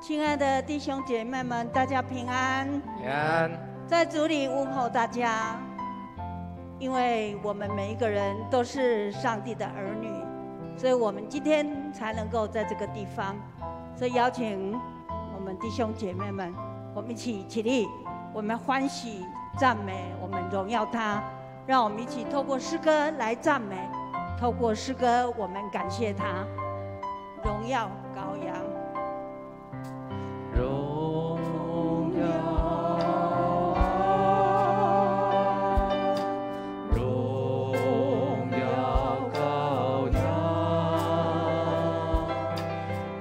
亲爱的弟兄姐妹们，大家平安。平安。在主里问候大家，因为我们每一个人都是上帝的儿女，所以我们今天才能够在这个地方。所以邀请我们弟兄姐妹们，我们一起起立，我们欢喜赞美，我们荣耀他。让我们一起透过诗歌来赞美，透过诗歌我们感谢他，荣耀羔羊。荣耀，荣耀羔羊，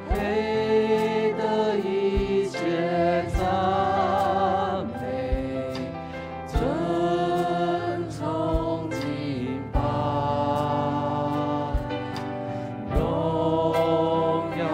配得一切赞美，尊崇敬拜，荣耀。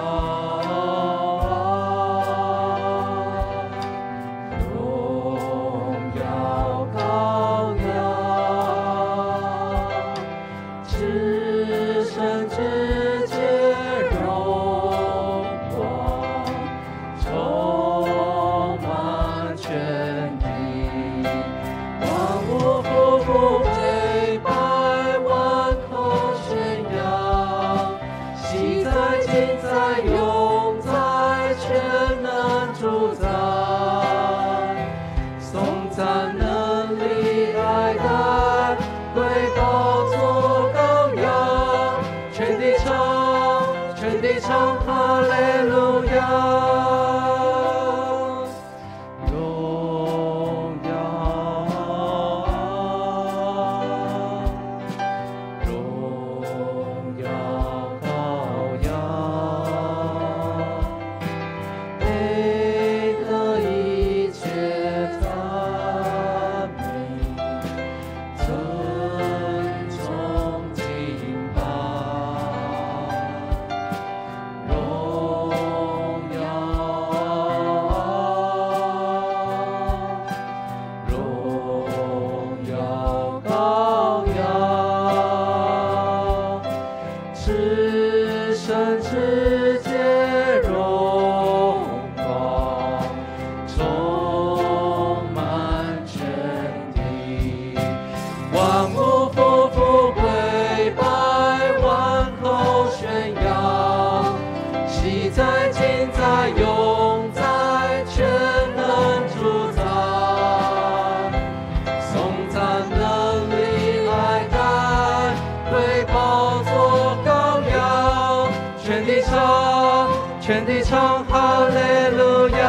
全地唱哈利路亚，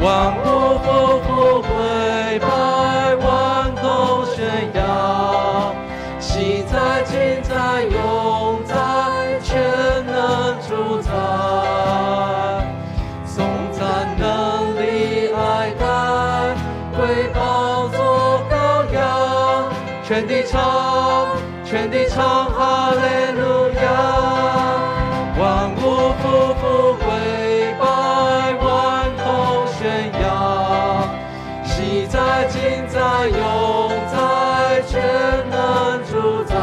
万物匍匐跪拜，万口宣扬，昔在今在永在，全能主宰，颂赞能力爱戴，归宝座羔羊，全地唱哈利路亚。万物匍匐跪拜，万口宣扬，昔在今在永在，全能主宰，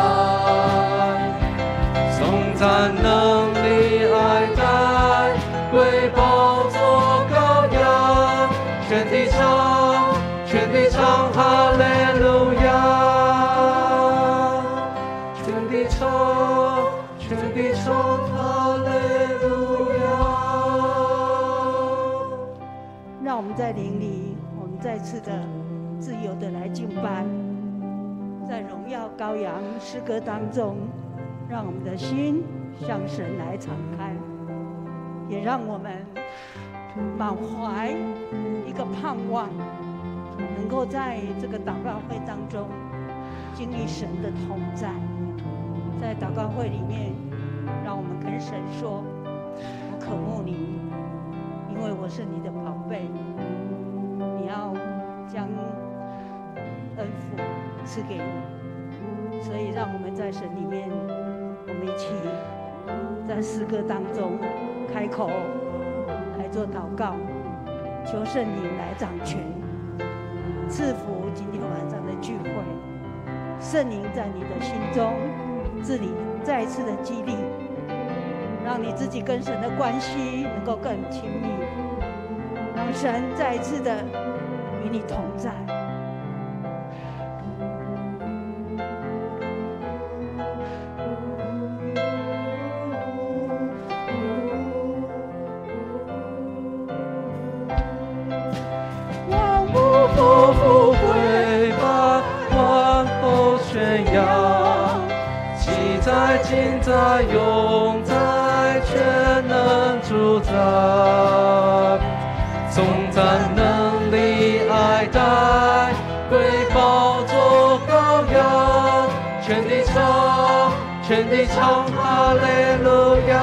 颂赞能力爱戴，归宝座羔羊，全地唱哈利路亚，全地唱哈利路亚。让我们在灵里，我们再次的自由的来敬拜，在荣耀羔羊诗歌当中，让我们的心向神来敞开，也让我们满怀一个盼望，能够在这个祷告会当中经历神的同在。在祷告会里面，让我们跟神说：我渴慕你，因为我是你的宝贝，你要将恩福赐给你。所以让我们在神里面，我们一起在诗歌当中开口来做祷告，求圣灵来掌权，赐福今天晚上的聚会。圣灵在你的心中治理，再一次的激励，让你自己跟神的关系能够更亲密，让神再一次的与你同在。万物匍匐跪拜，万口宣扬，记载今在永在，全能主宰，颂赞能力爱戴，归宝座羔羊，全地唱，全地唱哈利路亚。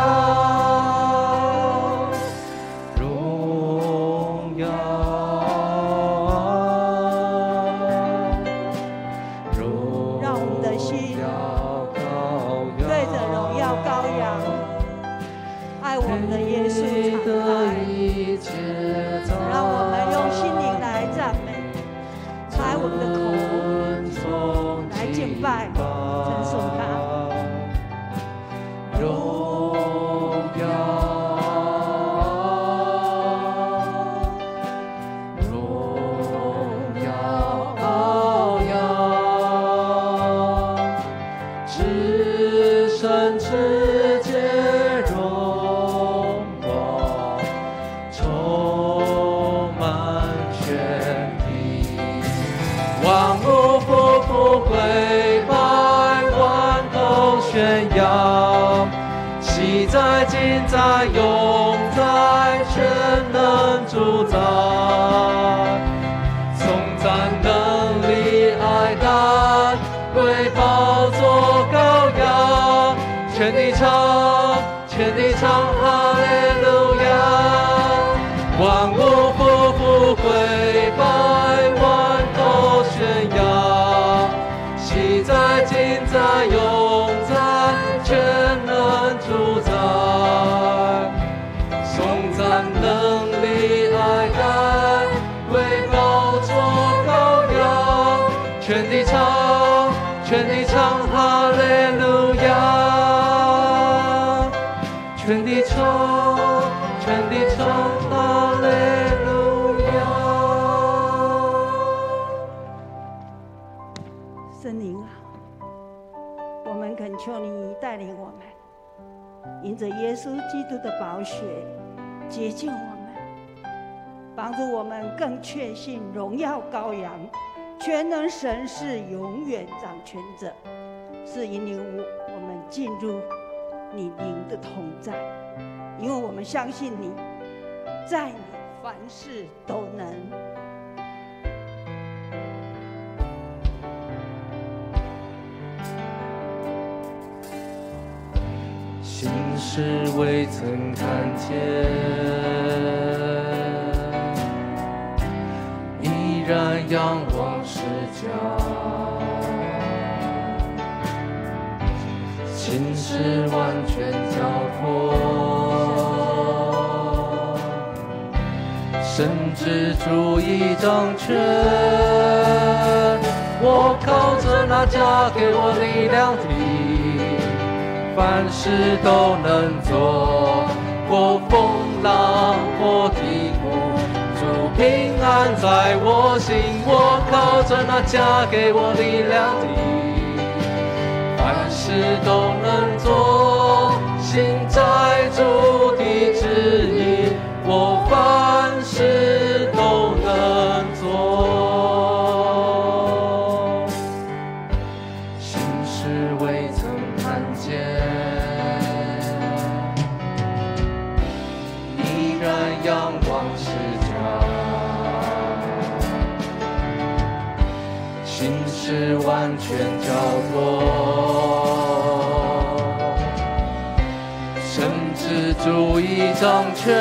让我们用心灵来赞美，开我们的口来敬拜，称颂他。荣耀，荣耀羔羊，至圣至洁荣光，充满全地，万物匍匐跪拜，万口宣扬，昔在今在永在，全能主宰，颂赞能力爱戴，归宝座羔羊，全地唱，全地唱哈利路亚，万物匍匐跪拜，万口宣扬，昔在今在永在，全能主宰，颂赞能力爱戴，归宝座羔羊，全地唱，全地唱哈利路亚，全地唱，全地唱哈利路亚。圣灵啊，我们恳求你带领我们，迎着耶稣基督的宝血洁净我们，帮助我们更确信荣耀羔羊全能神是永远掌权者，是引领我们进入你灵的同在，因为我们相信你，在你凡事都能。心事未曾看见，依然仰望视角，心事完全交托，神之主已掌权，我靠着那加给我力量的，凡事都能做，过风浪，过低谷，主平安在我心，我靠着那加给我力量的，凡事都能做，行在主的旨意，我凡事都能做。心事未曾看见，依然仰望视角，心事完全交托，神之主已掌权，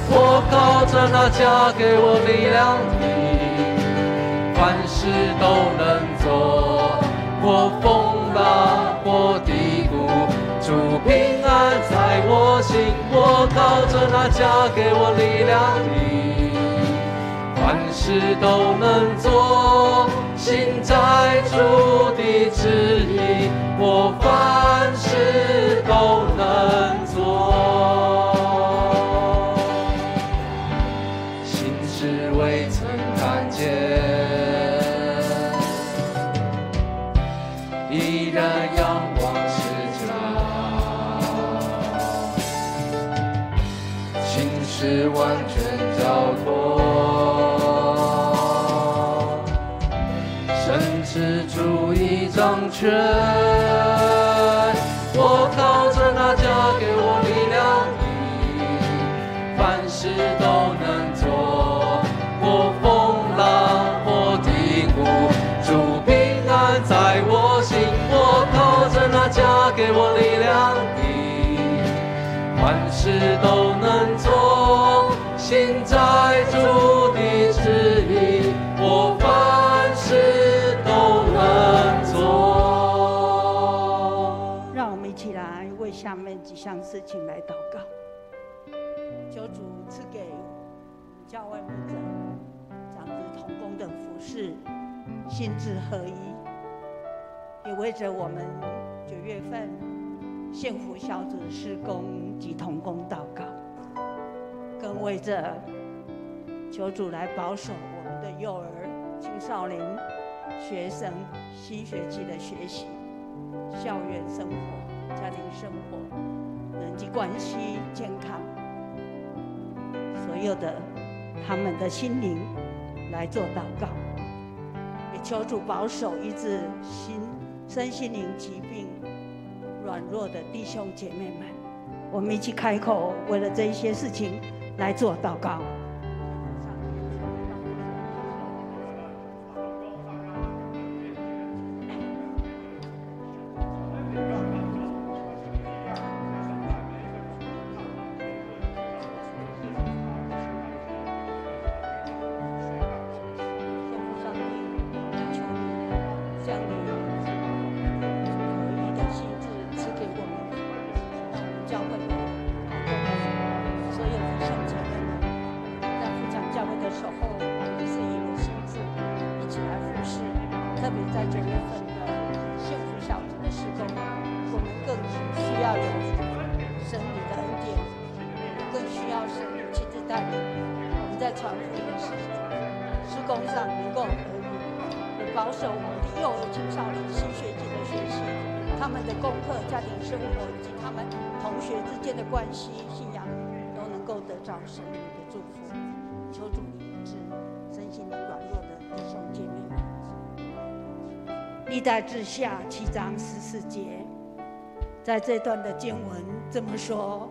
我靠着那加给我力量的，凡事都能做，过风浪，过低谷，主平安在我心，我靠着那加给我力量的，凡事都能做，行在主的旨意，我凡事都都能做。心事未曾看见，依然仰望十架，心事完全交托，甚至主已掌权。我靠着那加给我力量的，凡事都能做，或风浪或低谷，主平安在我心。我靠着那加给我力量的，凡事都能做，心在主的旨意，我凡事都能做。让我们一起来为下面几项事情来祷告。求主赐给教会牧者、长子同工的服事心智合一，也为着我们9月份幸福小组事工及同工祷告，更为着求主来保守我们的幼儿、青少年、学生新学期的学习、校园生活、家庭生活、人际关系、健康，所有的他们的心灵来做祷告，也求主保守医治身心灵疾病软弱的弟兄姐妹们。我们一起开口，为了这一些事情来做祷告。神灵的祝福，求主医治身心灵软弱的弟兄姐妹们。历代志下7章14节，在这段的经文这么说：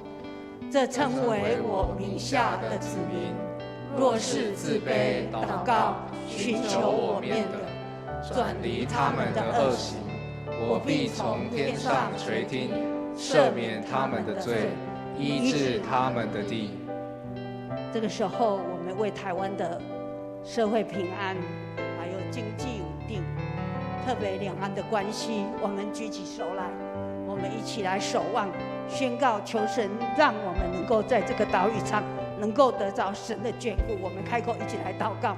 这称为我名下的子民，若是自卑祷告，寻求我面的，转离他们的恶行，我必从天上垂听，赦免他们的罪，医治他们的地。这个时候，我们为台湾的社会平安，还有经济稳定，特别两岸的关系，我们举起手来，我们一起来守望，宣告求神让我们能够在这个岛屿上能够得着神的眷顾。我们开口一起来祷告。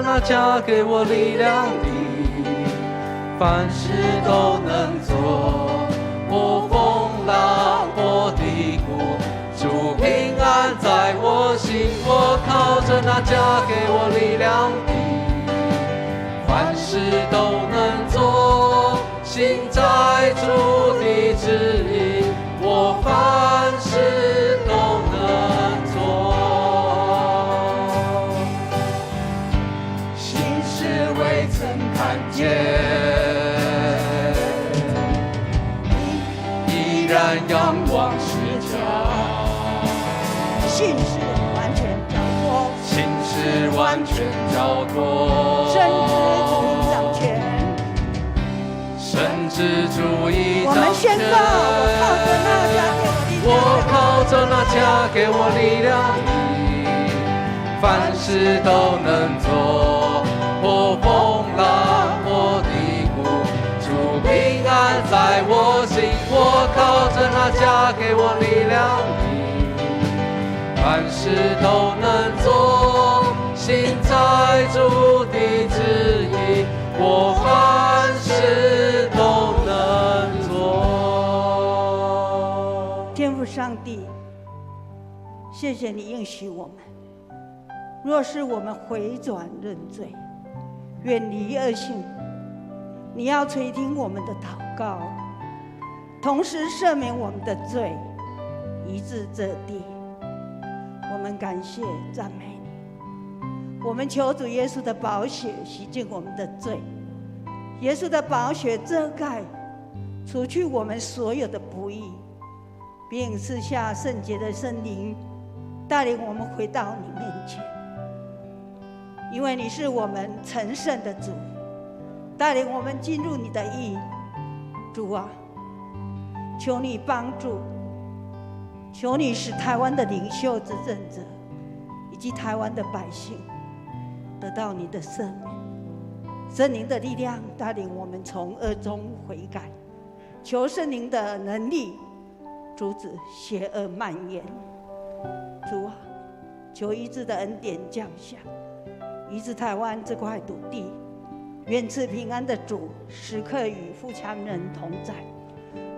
那加给我力量的，凡事都能做，或风浪或低谷，主平安在我心。我靠着那加给我力量的，凡事都能做，心在主的旨意，我凡事都能做。看见，依然仰望十架，信是完全交托，信是完全交托，甚至主已掌权，甚至主已我靠着那加给我力量的，凡事都能做。破风浪，破低谷，主平安在我心。我靠着那加给我力量的，凡事都能做。心在主的旨意，我凡事都能做。天父上帝，谢谢你应许我们，若是我们回转认罪，远离恶行，你要垂听我们的祷告，同时赦免我们的罪，医治这地。我们感谢赞美你，我们求主耶稣的宝血洗净我们的罪，耶稣的宝血遮盖，除去我们所有的不义，并赐下圣洁的圣灵，带领我们回到你面前。因为你是我们成圣的主，带领我们进入你的义。主啊，求你帮助，求你使台湾的领袖执政者以及台湾的百姓得到你的赦免，圣灵的力量带领我们从恶中悔改，求圣灵的能力阻止邪恶蔓延。主啊，求医治的恩典降下，医治台湾这块土地。愿赐平安的主时刻与富强人同在，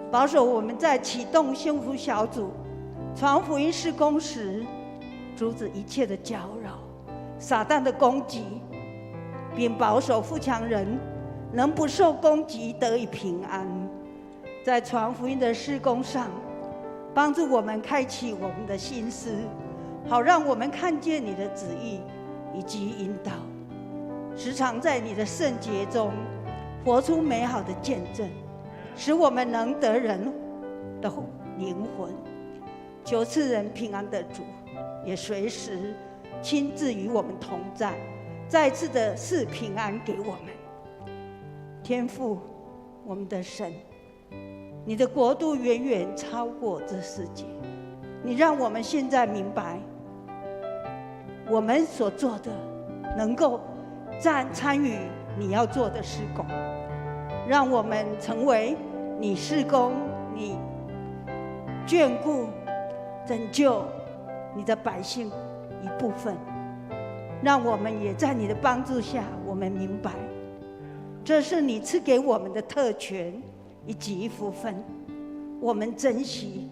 保守我们在启动幸福小组传福音事工时，阻止一切的搅扰、撒旦的攻击，并保守富强人能不受攻击，得以平安。在传福音的事工上，帮助我们开启我们的心思，好让我们看见你的旨意以及引导，时常在你的圣洁中活出美好的见证，使我们能得人的灵魂。求赐人平安的主也随时亲自与我们同在，再次的赐平安给我们。天父，我们的神，你的国度远远超过这世界，你让我们现在明白，我们所做的能够参与你要做的事工，让我们成为你事工、你眷顾、拯救你的百姓一部分。让我们也在你的帮助下，我们明白，这是你赐给我们的特权以及福分，我们珍惜，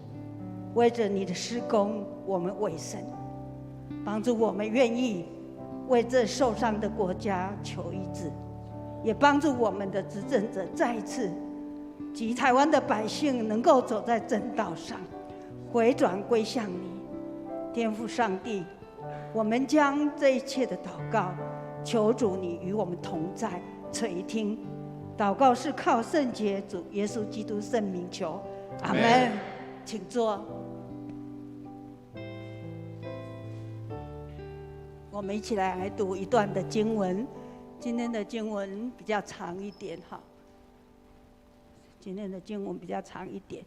为着你的事工，我们委身，帮助我们愿意为这受伤的国家求医治，也帮助我们的执政者再一次及台湾的百姓能够走在正道上，回转归向你。天父上帝，我们将这一切的祷告求主你与我们同在，垂听。祷告是靠圣洁主耶稣基督圣名求，阿们。请坐。我们一起来读一段的经文，今天的经文比较长一点哈。今天的经文比较长一点。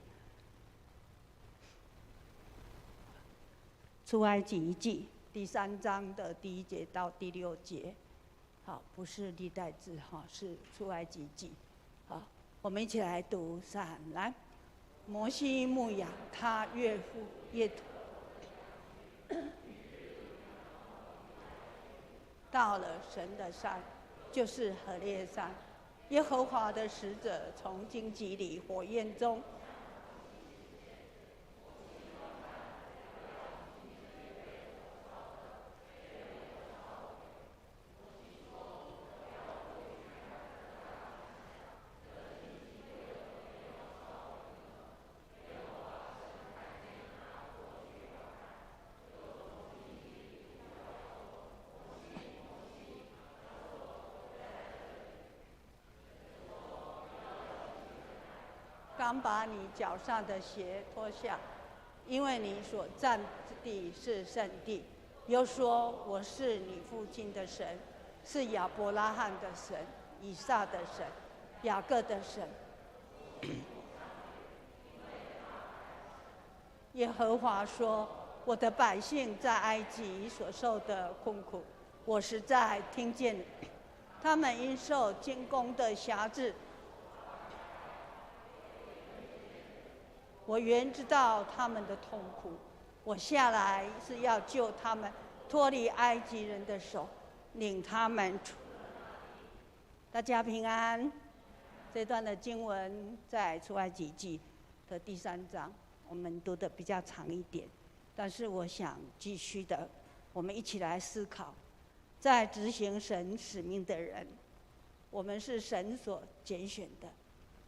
出埃及记第3章的第1节到第6节，好，不是历代志哈，是出埃及记。好，我们一起来读3来。摩西牧养他岳父耶土，到了神的山，就是何烈山。耶和华的使者从荆棘里火焰中刚把你脚上的鞋脱下，因为你所站之地是圣地。又说：我是你父亲的神，是亚伯拉罕的神、以撒的神、雅各的神。耶和华说：“我的百姓在埃及所受的困苦，我实在听见了。他们因受监工的辖制，我原知道他们的痛苦。我下来是要救他们脱离埃及人的手，领他们出。”大家平安。这段的经文在出埃及记的第3章，我们读的比较长一点，但是我想继续的，我们一起来思考，在执行神使命的人，我们是神所拣选的，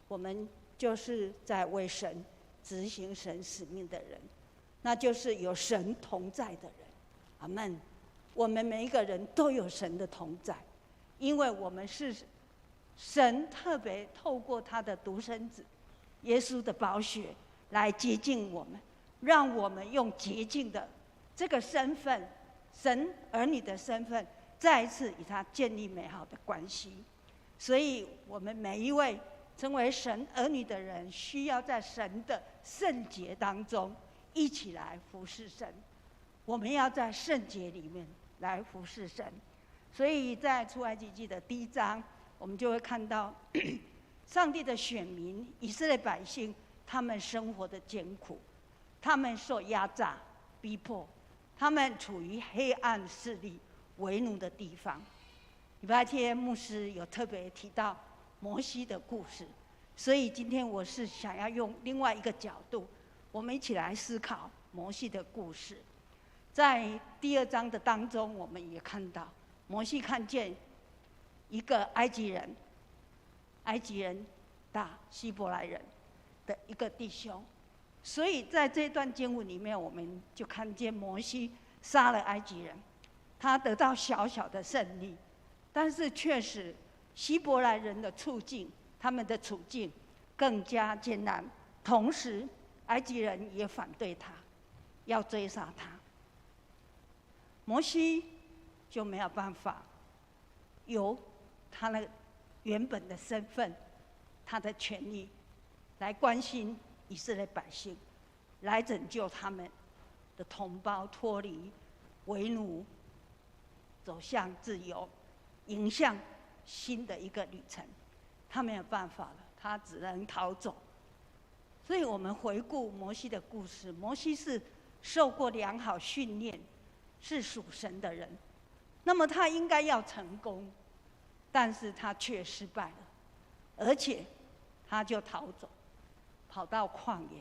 我们就是在为神执行神使命的人，那就是有神同在的人。阿们。我们每一个人都有神的同在，因为我们是神特别透过他的独生子耶稣的宝血来洁净我们，让我们用洁净的这个身份，神儿女的身份，再一次与他建立美好的关系。所以我们每一位成为神儿女的人，需要在神的圣洁当中一起来服侍神。我们要在圣洁里面来服侍神。所以在出埃及记的第1章，我们就会看到上帝的选民以色列百姓，他们生活的艰苦，他们受压榨逼迫，他们处于黑暗势力为奴的地方。礼拜天牧师有特别提到摩西的故事，所以今天我是想要用另外一个角度，我们一起来思考摩西的故事。在第2章的当中，我们也看到摩西看见一个埃及人打希伯来人的一个弟兄，所以在这段经文里面，我们就看见摩西杀了埃及人，他得到小小的胜利，但是确实希伯来人的处境，他们的处境更加艰难，同时埃及人也反对他，要追杀他。摩西就没有办法由他那原本的身份，他的权利来关心以色列百姓，来拯救他们的同胞脱离为奴，走向自由，迎向新的一个旅程。他没有办法了，他只能逃走。所以我们回顾摩西的故事，摩西是受过良好训练，是属神的人，那么他应该要成功，但是他却失败了，而且他就逃走，跑到旷野。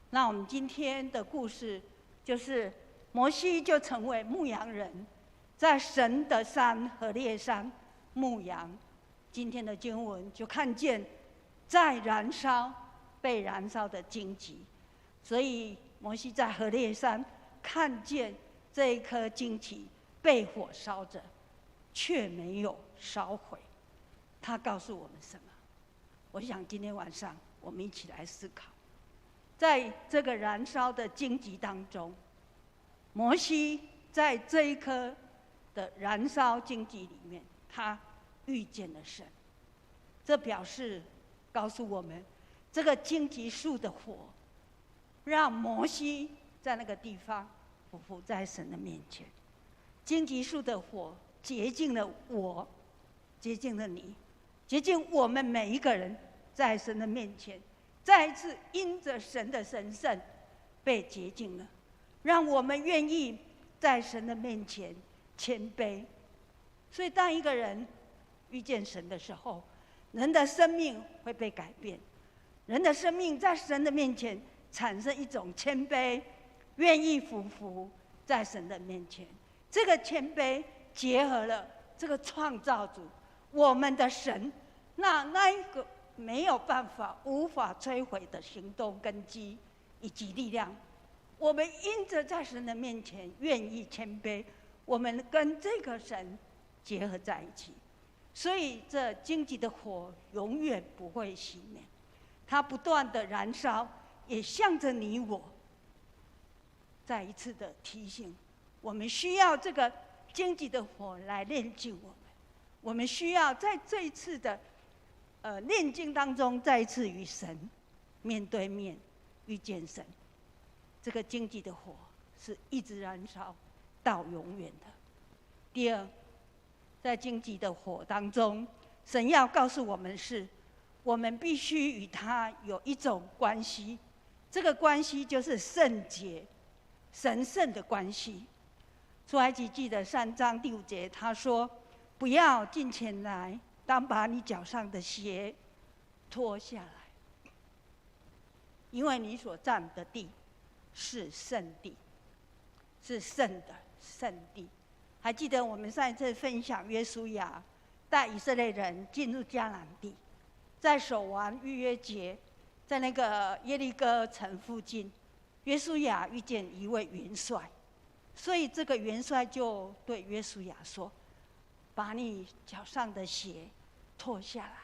那我们今天的故事就是摩西就成为牧羊人，在神的山何烈山牧羊。今天的经文就看见在被燃烧的荆棘，所以摩西在何烈山看见这一颗荆棘被火烧着，却没有烧毁。他告诉我们什么？我想今天晚上我们一起来思考，在这个燃烧的荆棘当中，摩西在这一颗的燃烧荆棘里面，他遇见了神。这表示告诉我们，这个荆棘树的火让摩西在那个地方匍匐在神的面前。荆棘树的火洁净了我，洁净了你，洁净我们每一个人，在神的面前再一次因着神的神圣被洁净了，让我们愿意在神的面前谦卑。所以当一个人遇见神的时候，人的生命会被改变，人的生命在神的面前产生一种谦卑，愿意匍匐在神的面前。这个谦卑结合了这个创造主，我们的神，那一个没有办法、无法摧毁的行动根基以及力量。我们因着在神的面前愿意谦卑，我们跟这个神结合在一起，所以这荆棘的火永远不会熄灭，它不断的燃烧，也向着你我再一次的提醒，我们需要这个荆棘的火来炼净我们。我们需要在这一次的炼净当中，再一次与神面对面遇见神。这个荆棘的火是一直燃烧到永远的。第二，在荆棘的火当中，神要告诉我们是，我们必须与他有一种关系，这个关系就是圣洁、神圣的关系。出埃及记的3章第5节，他说：“不要近前来，当把你脚上的鞋脱下来，因为你所站的地是圣地，是圣的圣地。”还记得我们上一次分享约书亚带以色列人进入迦南地，在守完逾越节，在那个耶利哥城附近，约书亚遇见一位元帅，所以这个元帅就对约书亚说：“把你脚上的鞋脱下来，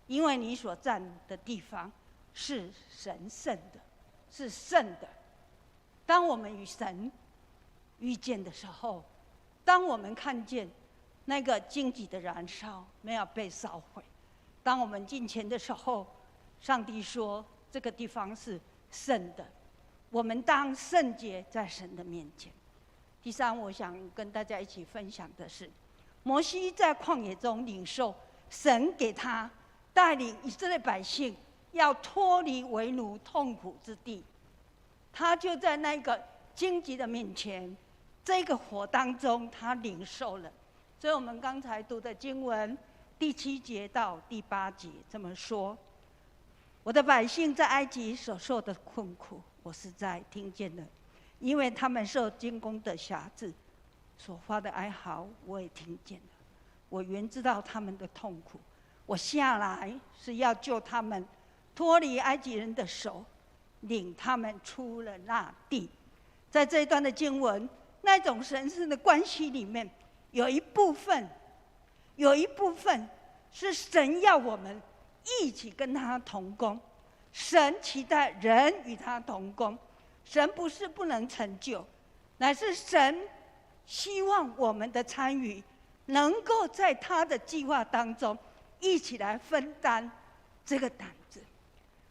因为你所站的地方是神圣的，是圣的。”当我们与神遇见的时候，当我们看见那个荆棘的燃烧没有被烧毁，当我们进前的时候，上帝说这个地方是圣的，我们当圣洁在神的面前。第三，我想跟大家一起分享的是，摩西在旷野中领受神给他带领以色列百姓要脱离为奴痛苦之地，他就在那个荆棘的面前，这个火当中，他领受了。所以我们刚才读的经文第7节到第8节这么说：“我的百姓在埃及所受的困苦，我实在听见了；因为他们受监工的辖制所发的哀嚎，我也听见了。我原知道他们的痛苦，我下来是要救他们脱离埃及人的手，领他们出了那地。”在这一段的经文，那种神圣的关系里面，有一部分是神要我们一起跟他同工。神期待人与他同工，神不是不能成就，乃是神希望我们的参与能够在他的计划当中一起来分担这个担子。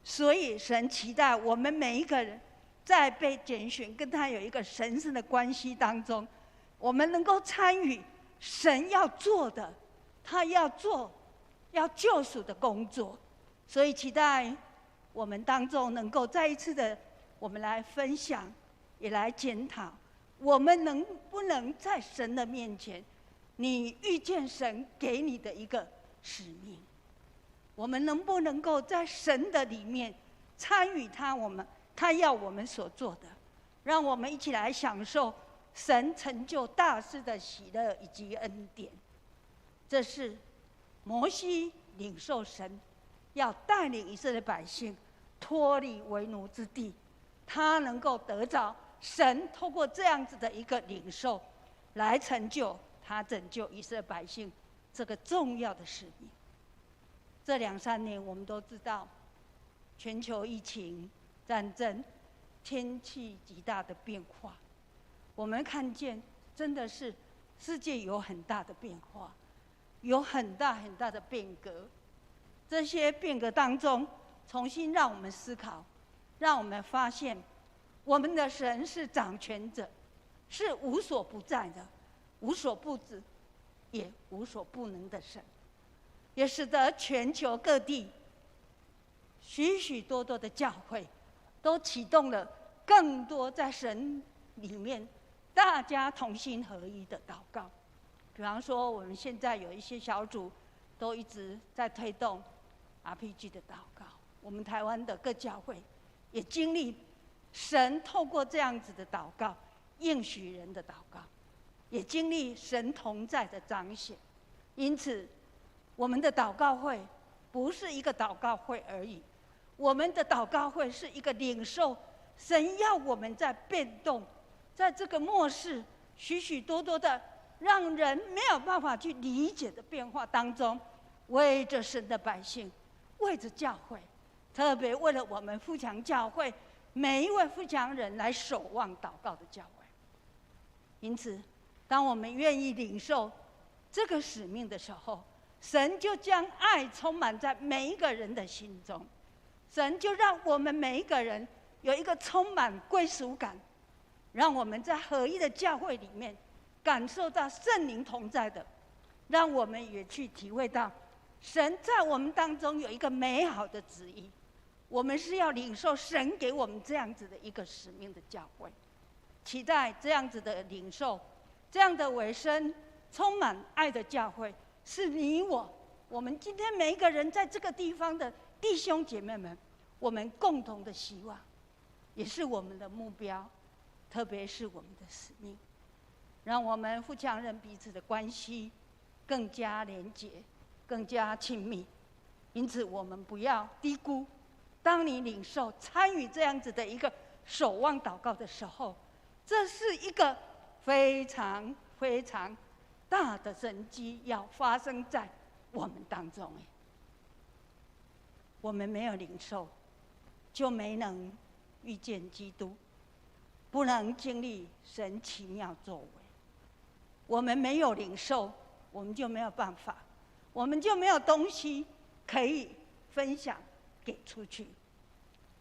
所以神期待我们每一个人在被拣选跟他有一个神圣的关系当中，我们能够参与神要做的，他要做要救赎的工作。所以期待我们当中能够再一次的我们来分享，也来检讨，我们能不能在神的面前，你遇见神给你的一个使命，我们能不能够在神的里面参与他要我们所做的，让我们一起来享受神成就大事的喜乐以及恩典。这是摩西领受神要带领以色列百姓脱离为奴之地，他能够得着神透过这样子的一个领受，来成就他拯救以色列百姓这个重要的使命。这2、3年我们都知道，全球疫情、战争、天气极大的变化，我们看见真的是世界有很大的变化，有很大的变革。这些变革当中，重新让我们思考，让我们发现我们的神是掌权者，是无所不在的，无所不知也无所不能的神，也使得全球各地许许多多的教会都启动了更多在神里面大家同心合一的祷告。比方说我们现在有一些小组都一直在推动 RPG 的祷告，我们台湾的各教会也经历神透过这样子的祷告应许人的祷告，也经历神同在的彰显。因此我们的祷告会不是一个祷告会而已，我们的祷告会是一个领受神要我们在变动，在这个末世许许多多的让人没有办法去理解的变化当中，为着神的百姓，为着教会，特别为了我们富强教会每一位富强人来守望祷告的教会。因此当我们愿意领受这个使命的时候，神就将爱充满在每一个人的心中，神就让我们每一个人有一个充满归属感，让我们在合一的教会里面感受到圣灵同在的，让我们也去体会到神在我们当中有一个美好的旨意。我们是要领受神给我们这样子的一个使命的教会，期待这样子的领受，这样的委身充满爱的教会，是你我们今天每一个人在这个地方的弟兄姐妹们，我们共同的希望，也是我们的目标，特别是我们的使命，让我们富强人彼此的关系更加连结，更加亲密。因此我们不要低估，当你领受参与这样子的一个守望祷告的时候，这是一个非常非常大的神迹要发生在我们当中。我们没有领受，就没能遇见基督，不能经历神奇妙作为。我们没有领受，我们就没有办法，我们就没有东西可以分享给出去。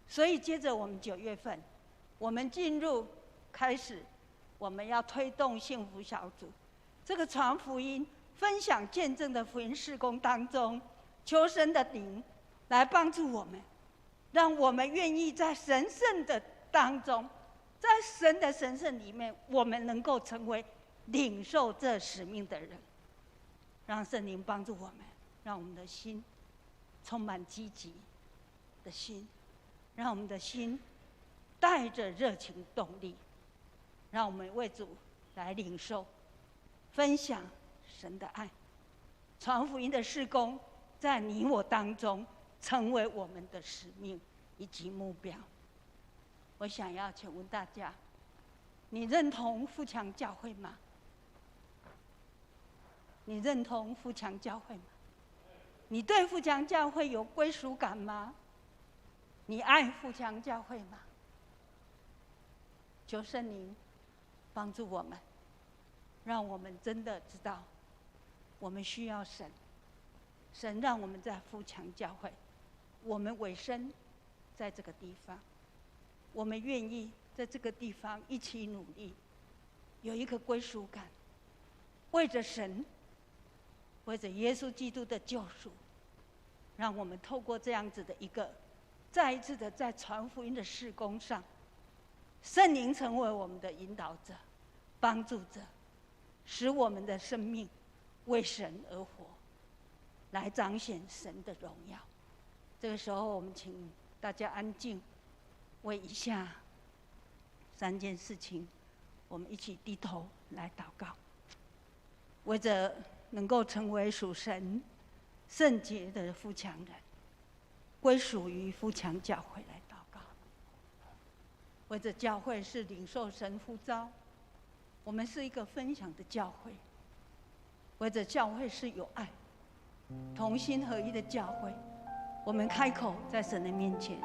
所以接着我们9月份，我们开始我们要推动幸福小组，这个传福音、分享见证的福音事工当中，求神的灵来帮助我们，让我们愿意在神圣的当中，在神的神圣里面，我们能够成为领受这使命的人。让圣灵帮助我们，让我们的心充满积极的心，让我们的心带着热情动力，让我们为主来领受、分享神的爱，传福音的事工在你我当中成为我们的使命以及目标。我想要请问大家，你认同富强教会吗？你认同富强教会吗？你对富强教会有归属感吗？你爱富强教会吗？求圣灵帮助我们，让我们真的知道我们需要神。神让我们在富强教会，我们委身在这个地方，我们愿意在这个地方一起努力，有一个归属感，为着神，为着耶稣基督的救赎，让我们透过这样子的一个再一次的在传福音的事工上，圣灵成为我们的引导者、帮助者，使我们的生命为神而活，来彰显神的荣耀。这个时候我们请大家安静，为以下3件事情我们一起低头来祷告，为着能够成为属神圣洁的富强人，归属于富强教会来祷告。为着教会是领受神呼召，我们是一个分享的教会。为着教会是有爱、同心合一的教会，我们开口在神的面前，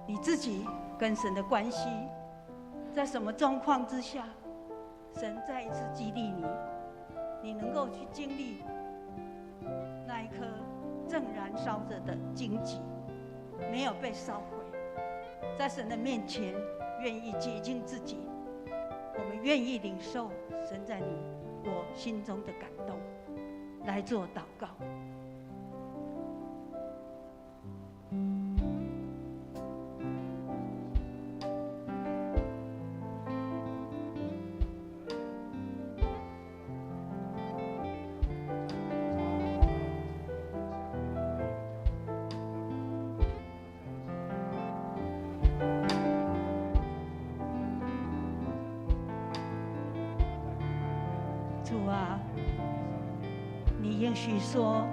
你自己跟神的关系在什么状况之下，神再一次激励你，你能够去经历那一颗正燃烧着的荆棘，没有被烧毁，在神的面前愿意洁净自己。我们愿意领受神在你我心中的感动，来做祷告。主啊，你应许说，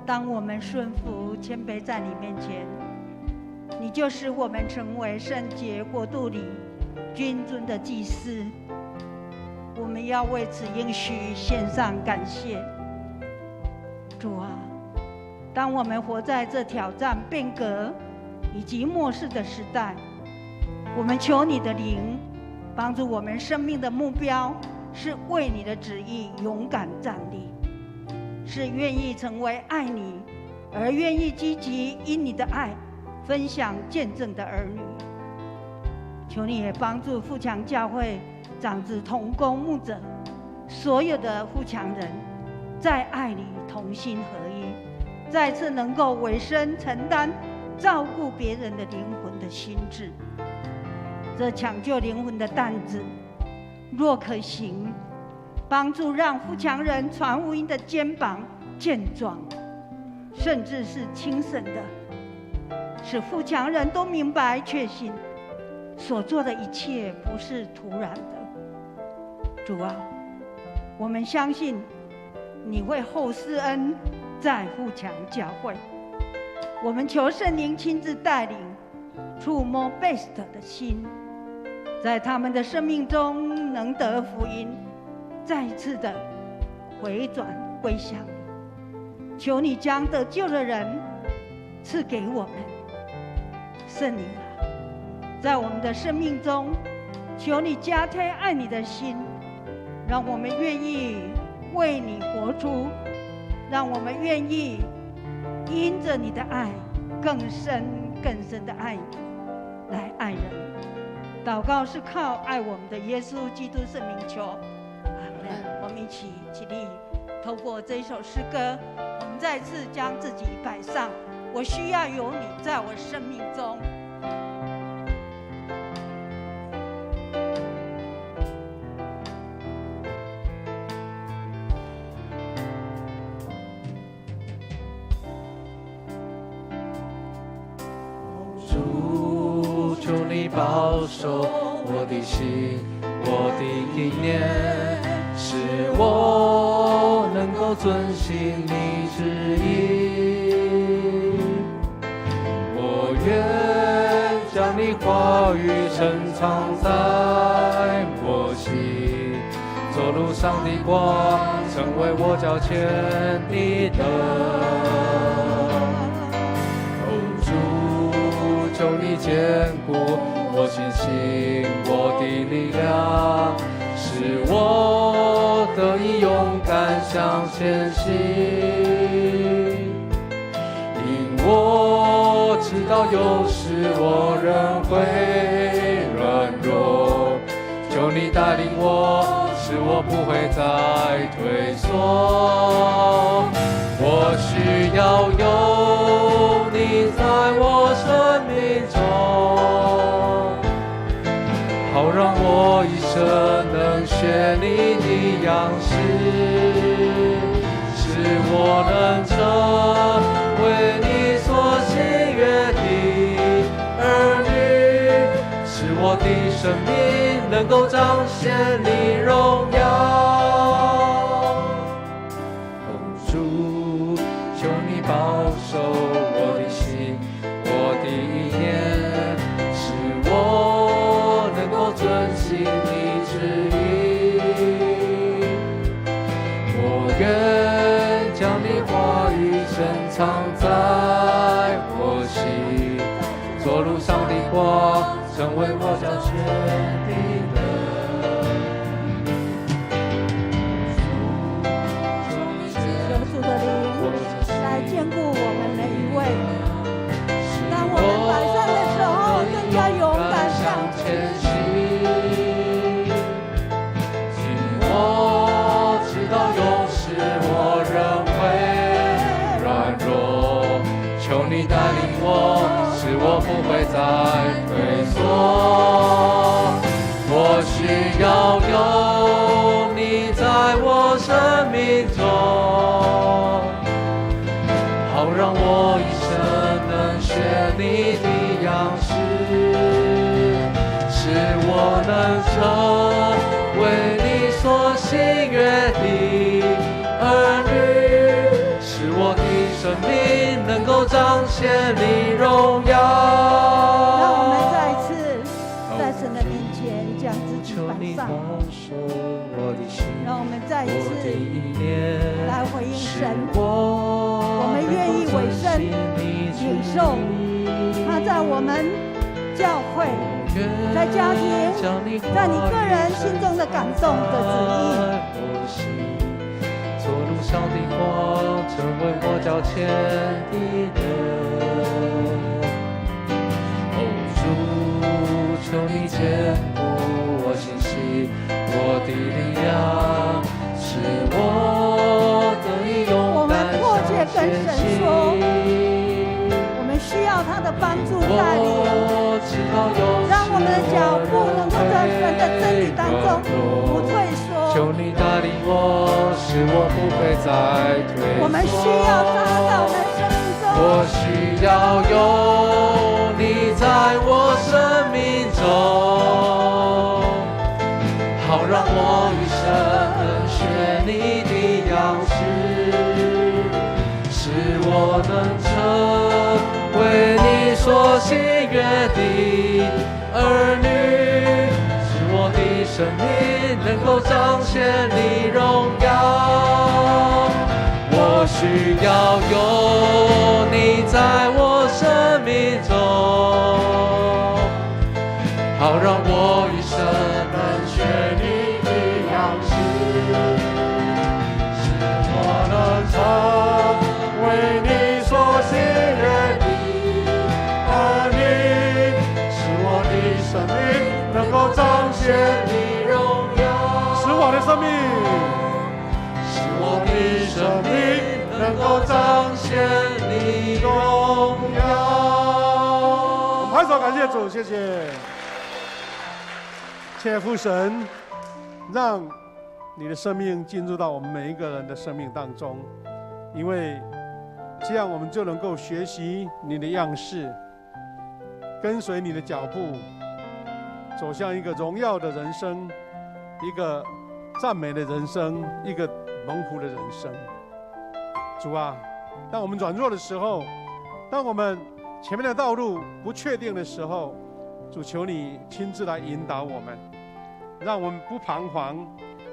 当我们顺服谦卑在你面前，你就使我们成为圣洁国度里君尊的祭司。我们要为此应许献上感谢。主啊，当我们活在这挑战、变革以及末世的时代，我们求你的灵帮助我们生命的目标是为你的旨意勇敢站立，是愿意成为爱你而愿意积极因你的爱分享见证的儿女。求你也帮助富强教会长子、同工、牧者，所有的富强人，在爱里同心合一，再次能够委身承担照顾别人的灵魂的心志。这抢救灵魂的担子，若可行，帮助让富强人传福音的肩膀健壮，甚至是轻省的，使富强人都明白确信所做的一切不是突然的。主啊，我们相信你会厚施恩在富强教会。我们求圣灵亲自带领，触摸 Best 的心，在他们的生命中能得福音，再一次的回转归向你。求你将得救的人赐给我们。圣灵啊，在我们的生命中，求你加添爱你的心，让我们愿意为你活出，让我们愿意因着你的爱更深更深的爱你，来爱人。祷告是靠爱我们的耶稣基督圣名求，阿门。我们一起起立，透过这一首诗歌，我们再次将自己摆上。我需要有你在我生命中。主，求你保守我的心，我的意念，使我能够遵行你旨意。我愿将你话语深藏在我心，走路上的光，成为我脚前的灯。求你坚固我信心，我的力量，使我得以勇敢向前行。因我知道有时我仍会软弱，求你带领我，使我不会再退缩。我需要有你在我生命中，好让我一生能学你的样式，使我能成为你所喜悦的儿女，使我的生命能够彰显你荣耀。主，求你保守我的心，我的意念，使我能够遵行你旨意。我愿将你话语深藏在我心，做路上的光，成为我脚前的灯。主的灵来眷顾我们每一位，当我们摆上的时候，更加勇敢向前行。因我知道有时我仍会软弱，求你带领我，使我不会再退缩。我需要有你在我生命中，好让我一生能学你的样式，使我能成为你所喜悦的儿女，使我的生命能够彰显你荣耀。让我们再次在神的面前将自己摆上，让我们再一次来回应神。我们愿意委身领受他在我们教会、在家庭、在你个人心中的感动的旨意。做路上的光，成为我脚前的灯。求你坚固我心系，我的力量使我得以勇敢向前行。我们需要他的帮助带领，让我们的脚步能够在神的真理当中不退缩。求你带领我，使我不会再退缩。我们需要他在我们的生命中，我需要有你在我生命中，好让我一生学你的样式，使我能成为你所喜悦的儿女，使我的生命能够彰显你荣耀。我需要有你在我生命中，好让我一生能学你的样式，使我能成为你所喜悦的儿女，使我的生命能够彰显你荣耀，使我的生命，使我的生命能够彰显你荣耀。我们拍手感谢主，谢谢。谢谢父神，让你的生命进入到我们每一个人的生命当中，因为这样我们就能够学习你的样式，跟随你的脚步，走向一个荣耀的人生，一个赞美的人生，一个蒙福的人生。主啊，当我们软弱的时候，当我们前面的道路不确定的时候，主求你亲自来引导我们，让我们不彷徨，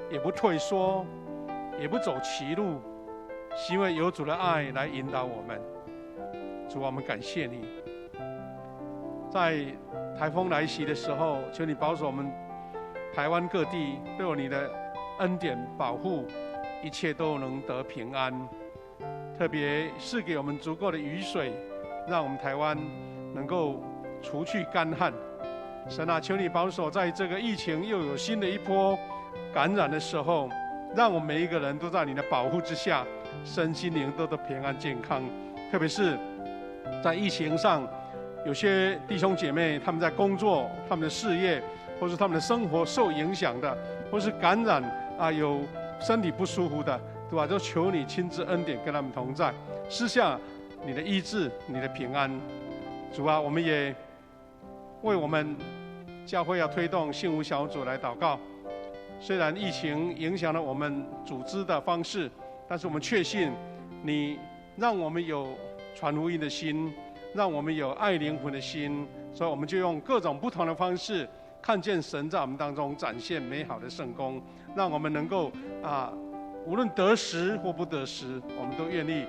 也不退缩，也不走歧路，是因为有主的爱来引导我们。主啊，我们感谢你。在台风来袭的时候，求你保守我们台湾各地都有你的恩典保护，一切都能得平安。特别赐给我们足够的雨水，让我们台湾能够除去干旱。神啊，求你保守在这个疫情又有新的一波感染的时候，让我们每一个人都在你的保护之下，身心灵都平安健康。特别是在疫情上，有些弟兄姐妹他们在工作、他们的事业，或是他们的生活受影响的，或是感染有身体不舒服的，对吧？就求你亲自恩典跟他们同在，施下你的医治、你的平安。主啊，我们也为我们教会要推动幸福小组来祷告。虽然疫情影响了我们组织的方式，但是我们确信你让我们有传福音的心，让我们有爱灵魂的心，所以我们就用各种不同的方式看见神在我们当中展现美好的圣功，让我们能够无论得时或不得时，我们都愿意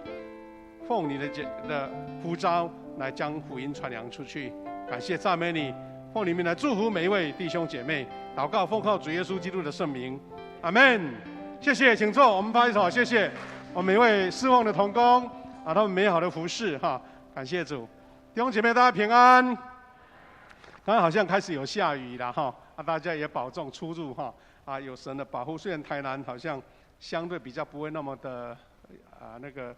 奉你的呼召来将福音传扬出去。感谢赞美你，奉你名来祝福每一位弟兄姐妹。祷告奉靠主耶稣基督的圣名，阿们。谢谢，请坐，我们拍手，谢谢我们每位侍奉的同工他们美好的服侍哈，感谢主。弟兄姐妹，大家平安。刚刚好像开始有下雨了哈，大家也保重出入哈，有神的保护。虽然台南好像相对比较不会那么的那个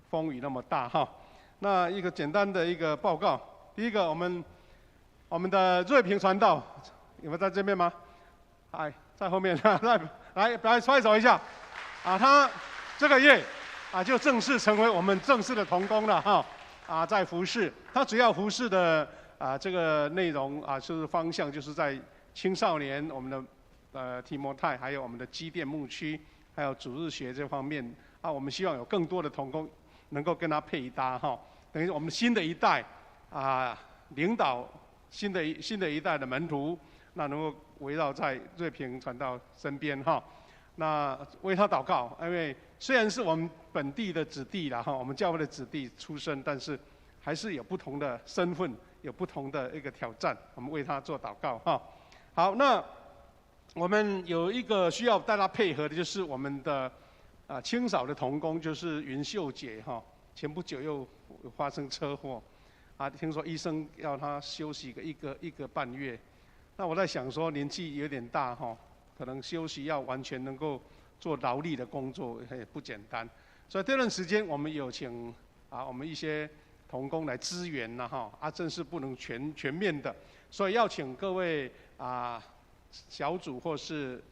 风雨那么大哈。那一个简单的一个报告，第一个我们的瑞平传道有没有在这边吗？在后面来拍手一下他这个月就正式成为我们正式的同工了哈在服事，他主要服事的这个内容就是方向就是在青少年我们的提摩太，还有我们的基甸牧区，还有主日学这方面我们希望有更多的同工能够跟他配搭哈，等于我们新的一代领导新的一代的门徒，那能够围绕在瑞平传道身边哈，那为他祷告，因为虽然是我们本地的子弟啦哈，我们教会的子弟出身，但是还是有不同的身份，有不同的一个挑战，我们为他做祷告哈。好，那我们有一个需要大家配合的，就是我们的清扫的同工，就是云秀姐哈，前不久又发生车祸听说医生要他休息一个半月。那我在想说，年纪有点大哈，可能休息要完全能够做劳力的工作也不简单。所以这段时间我们有请我们一些同工来支援了哈，真是不能全面的，所以要请各位小组或是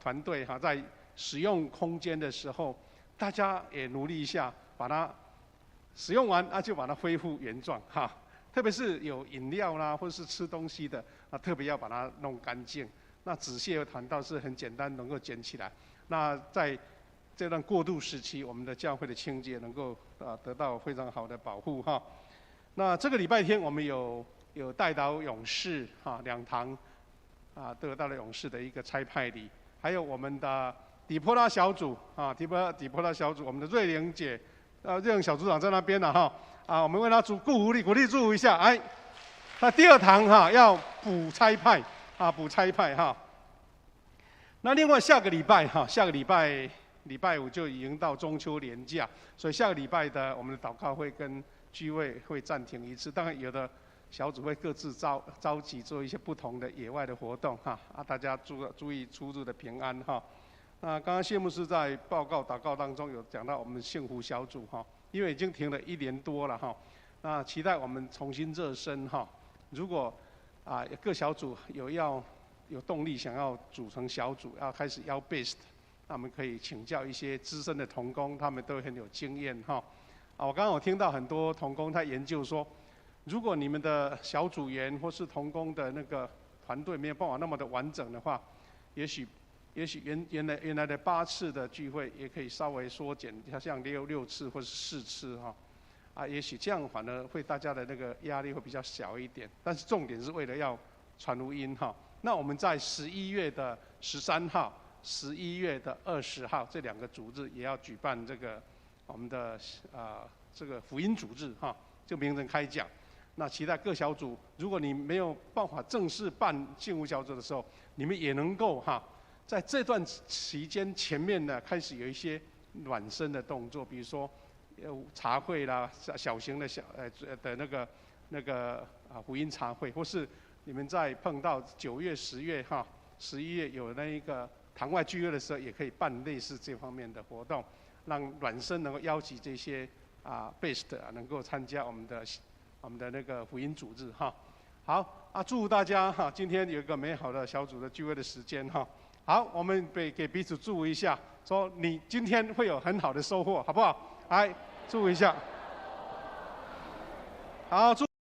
团队哈，在使用空间的时候，大家也努力一下，把它使用完就把它恢复原状哈。特别是有饮料啦，或者是吃东西的特别要把它弄干净。那纸屑反倒是很简单，能够捡起来。那在这段过渡时期，我们的教会的清洁能够得到非常好的保护哈。那这个礼拜天我们有带导勇士2堂得到了勇士的一个差派礼，还有我们的底波拉小组底波拉小组，我们的瑞玲姐瑞玲小组长在那边了哈。我们为他鼓励祝福一下，哎，那第2堂要补差派补差派哈。那另外下个礼拜礼拜5就已经到中秋连假，所以下个礼拜的我们的祷告会跟聚会会暂停一次。当然有的小组会各自召集做一些不同的野外的活动哈大家注意出入的平安哈。那刚刚谢牧师在祷告当中有讲到我们幸福小组哈。因为已经停了1年多了哈，那期待我们重新热身哈。如果各小组有动力想要组成小组，要开始邀 base， 那我们可以请教一些资深的同工，他们都很有经验哈。我刚刚有听到很多同工在研究说，如果你们的小组员或是同工的那个团队没有办法那么的完整的话，也许原来的8次的聚会也可以稍微缩减，像6次或是4次哈，也许这样反而会大家的那个压力会比较小一点。但是重点是为了要传福音哈。那我们在11月的13号、11月的20号这2个主日也要举办我们的这个福音主日哈，就名人开讲。那期待各小组，如果你没有办法正式办幸福小组的时候，你们也能够在这段期间前面呢，开始有一些暖身的动作，比如说茶会啦，小型的那个福音茶会，或是你们在碰到9月、10月11月有那一个堂外聚会的时候，也可以办类似这方面的活动，让暖身能够邀请这些best 能够参加我们的那个福音主日哈。好祝福大家今天有一个美好的小组的聚会的时间哈。好，我们给彼此祝福一下，说你今天会有很好的收获，好不好？来，祝福一下。好，祝。